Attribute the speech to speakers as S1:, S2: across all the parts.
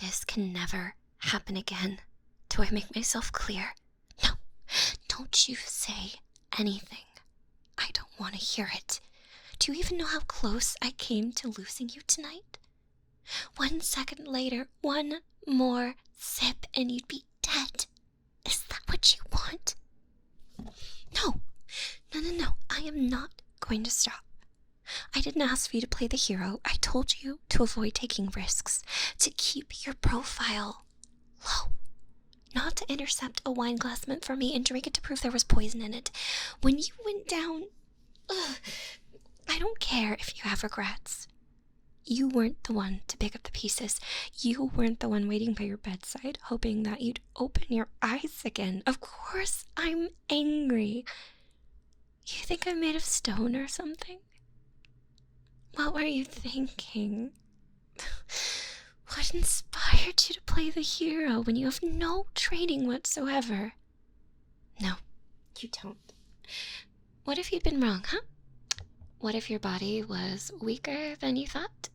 S1: This can never happen again. Do I make myself clear? No, don't you say anything. I don't want to hear it. Do you even know how close I came to losing you tonight? 1 second later, one more sip and you'd be dead. Is that what you want? No, I am not going to stop. I didn't ask for you to play the hero. I told you to avoid taking risks, to keep your profile low, not to intercept a wine glass meant for me and drink it to prove there was poison in it. When you went down, I don't care if you have regrets. You weren't the one to pick up the pieces. You weren't the one waiting by your bedside, hoping that you'd open your eyes again. Of course I'm angry. You think I'm made of stone or something? What were you thinking? What inspired you to play the hero when you have no training whatsoever? No, you don't. What if you'd been wrong, huh? What if your body was weaker than you thought?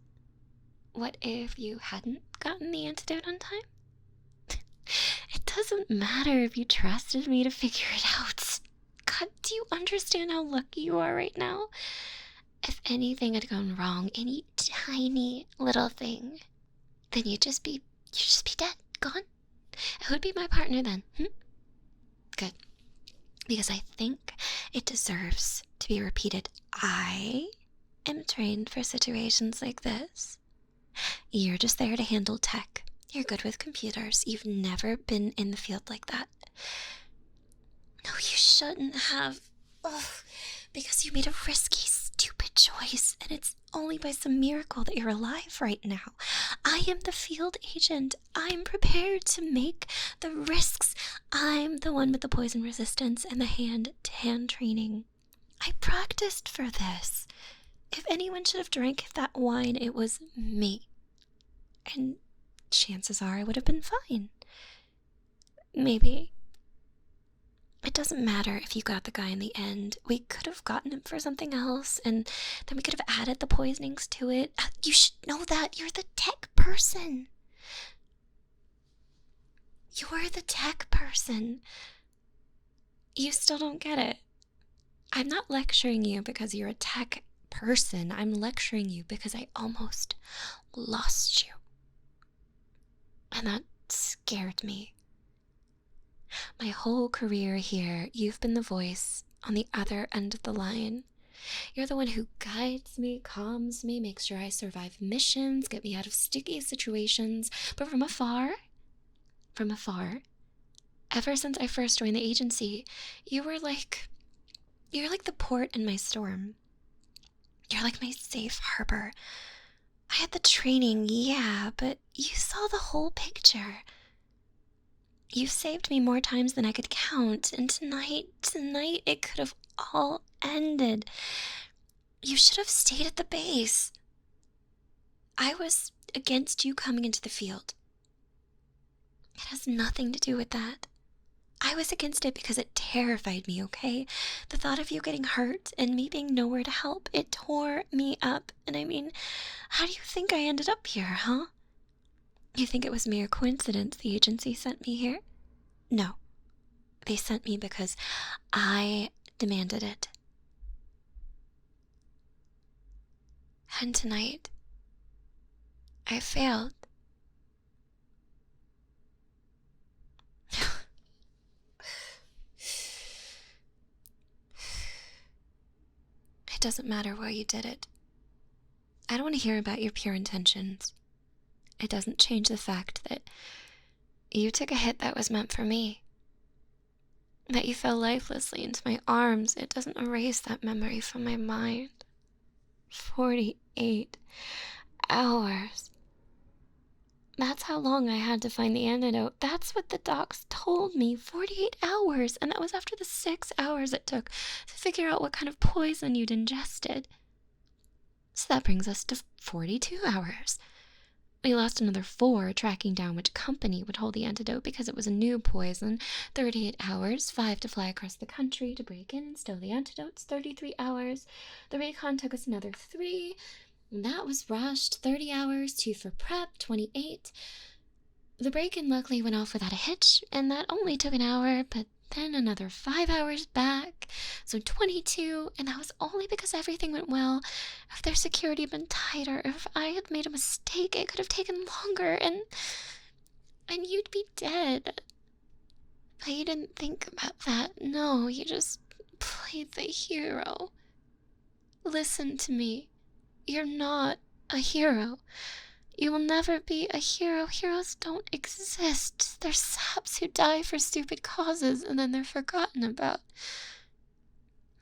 S1: What if you hadn't gotten the antidote on time? It doesn't matter if you trusted me to figure it out. God, do you understand how lucky you are right now? If anything had gone wrong, any tiny little thing, then you'd just be dead, gone. Who'd be my partner then? Good. Because I think it deserves to be repeated. I am trained for situations like this. You're just there to handle tech. You're good with computers. You've never been in the field like that. No, you shouldn't have. Because you made a risky, stupid choice, and it's only by some miracle that you're alive right now. I am the field agent. I'm prepared to make the risks. I'm the one with the poison resistance and the hand-to-hand training. I practiced for this. If anyone should have drank that wine, it was me. And chances are I would have been fine. Maybe. It doesn't matter if you got the guy in the end. We could have gotten him for something else, and then we could have added the poisonings to it. You should know that. You're the tech person. You're the tech person. You still don't get it. I'm not lecturing you because you're a tech person. I'm lecturing you because I almost lost you. And that scared me. My whole career here, you've been the voice on the other end of the line. You're the one who guides me, calms me, makes sure I survive missions, get me out of sticky situations. But from afar, ever since I first joined the agency, you're like the port in my storm. You're like my safe harbor. I had the training, yeah, but you saw the whole picture. You've saved me more times than I could count, and tonight it could have all ended. You should have stayed at the base. I was against you coming into the field. It has nothing to do with that. I was against it because it terrified me, okay? The thought of you getting hurt and me being nowhere to help, it tore me up. And I mean, how do you think I ended up here, huh? You think it was mere coincidence the agency sent me here? No. They sent me because I demanded it. And tonight, I failed. It doesn't matter why you did it. I don't want to hear about your pure intentions. It doesn't change the fact that you took a hit that was meant for me. That you fell lifelessly into my arms. It doesn't erase that memory from my mind. 48 hours. That's how long I had to find the antidote. That's what the docs told me. 48 hours. And that was after the 6 hours it took to figure out what kind of poison you'd ingested. So that brings us to 42 hours. We lost another 4 tracking down which company would hold the antidote because it was a new poison. 38 hours, 5 to fly across the country to break in and stow the antidotes. 33 hours. The recon took us another 3. And that was rushed. 30 hours, 2 for prep, 28. The break-in luckily went off without a hitch, and that only took an hour, but then another 5 hours back, so 22, and that was only because everything went well. If their security had been tighter, if I had made a mistake, it could have taken longer, and you'd be dead. But you didn't think about that. No, you just played the hero. Listen to me. You're not a hero. You will never be a hero. Heroes don't exist. They're saps who die for stupid causes and then they're forgotten about.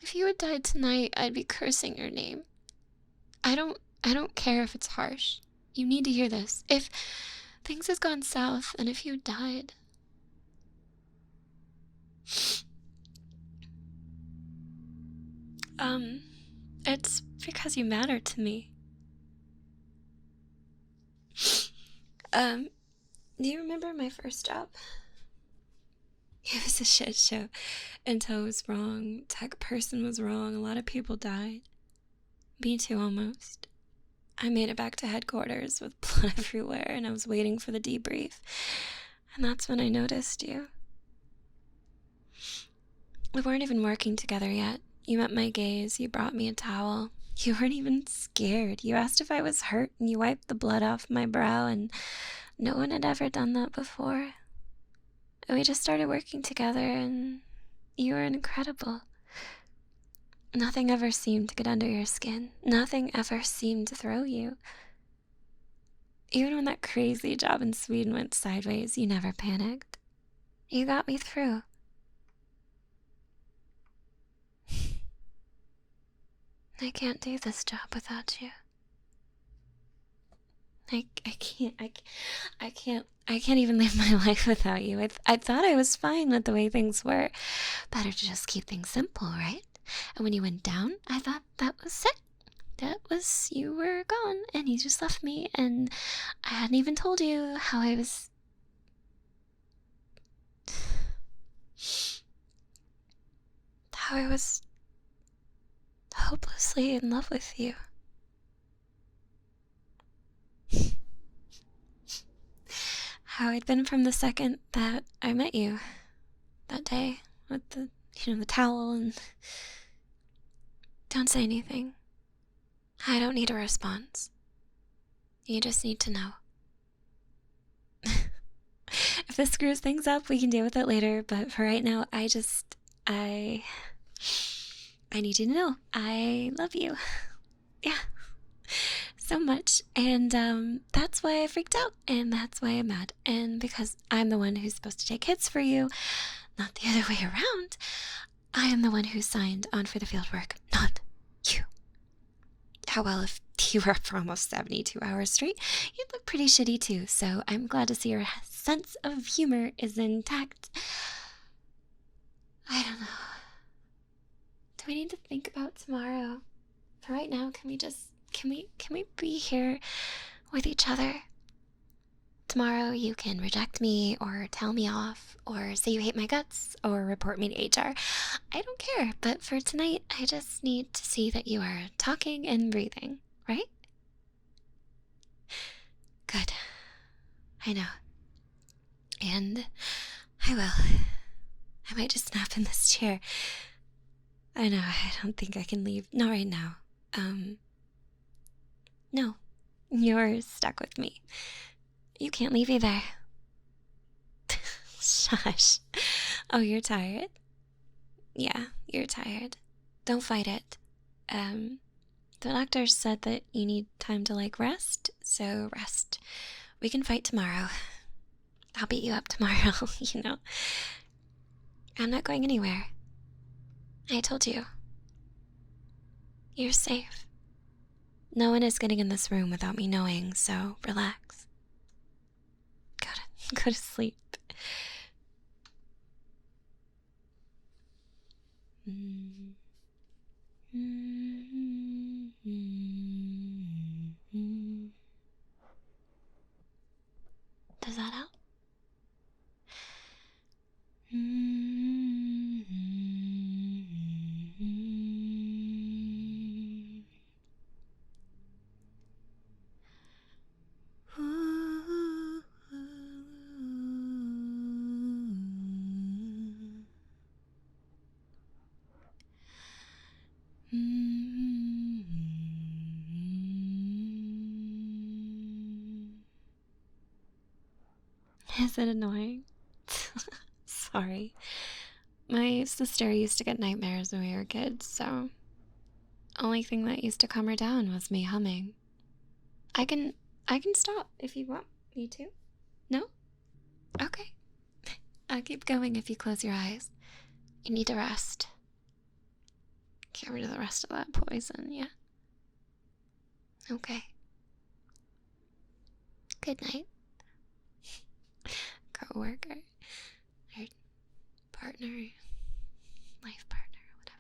S1: If you had died tonight, I'd be cursing your name. I don't care if it's harsh. You need to hear this. If things has gone south and if you died, it's because you matter to me. Do you remember my first job? It was a shit show. Intel was wrong, tech person was wrong, a lot of people died. Me too, almost. I made it back to headquarters with blood everywhere, and I was waiting for the debrief. And that's when I noticed you. We weren't even working together yet. You met my gaze, you brought me a towel. You weren't even scared. You asked if I was hurt, and you wiped the blood off my brow, and no one had ever done that before. And we just started working together, and you were incredible. Nothing ever seemed to get under your skin. Nothing ever seemed to throw you. Even when that crazy job in Sweden went sideways, you never panicked. You got me through. I can't do this job without you. I can't even live my life without you. I thought I was fine with the way things were. Better to just keep things simple, right? And when you went down, I thought that was it. That was, you were gone, and you just left me, and I hadn't even told you how I was... how I was hopelessly in love with you. How I'd been from the second that I met you. That day, with the, the towel and... Don't say anything. I don't need a response. You just need to know. If this screws things up, we can deal with it later, but for right now, I need you to know. I love you. Yeah. So much. And that's why I freaked out, and that's why I'm mad. And because I'm the one who's supposed to take hits for you, not the other way around, I am the one who signed on for the fieldwork, not you. How well, if you were up for almost 72 hours straight, you'd look pretty shitty too, so I'm glad to see your sense of humor is intact. I don't know. Do we need to think about tomorrow? For right now, can we be here with each other? Tomorrow you can reject me, or tell me off, or say you hate my guts, or report me to HR. I don't care, but for tonight, I just need to see that you are talking and breathing, right? Good. I know. And I will. I might just snap in this chair. I know, I don't think I can leave. Not right now. No. You're stuck with me. You can't leave either. Shush. Oh, you're tired? Yeah, you're tired. Don't fight it. The doctor said that you need time to, rest, so rest. We can fight tomorrow. I'll beat you up tomorrow, I'm not going anywhere. I told you. You're safe. No one is getting in this room without me knowing, so relax. Go to sleep. Does that help? Is it annoying? Sorry. My sister used to get nightmares when we were kids, so only thing that used to calm her down was me humming. I can stop if you want me to. No? Okay. I'll keep going if you close your eyes. You need to rest. Get rid of the rest of that poison, yeah? Okay. Good night. Co-worker. Or partner. Life partner, whatever.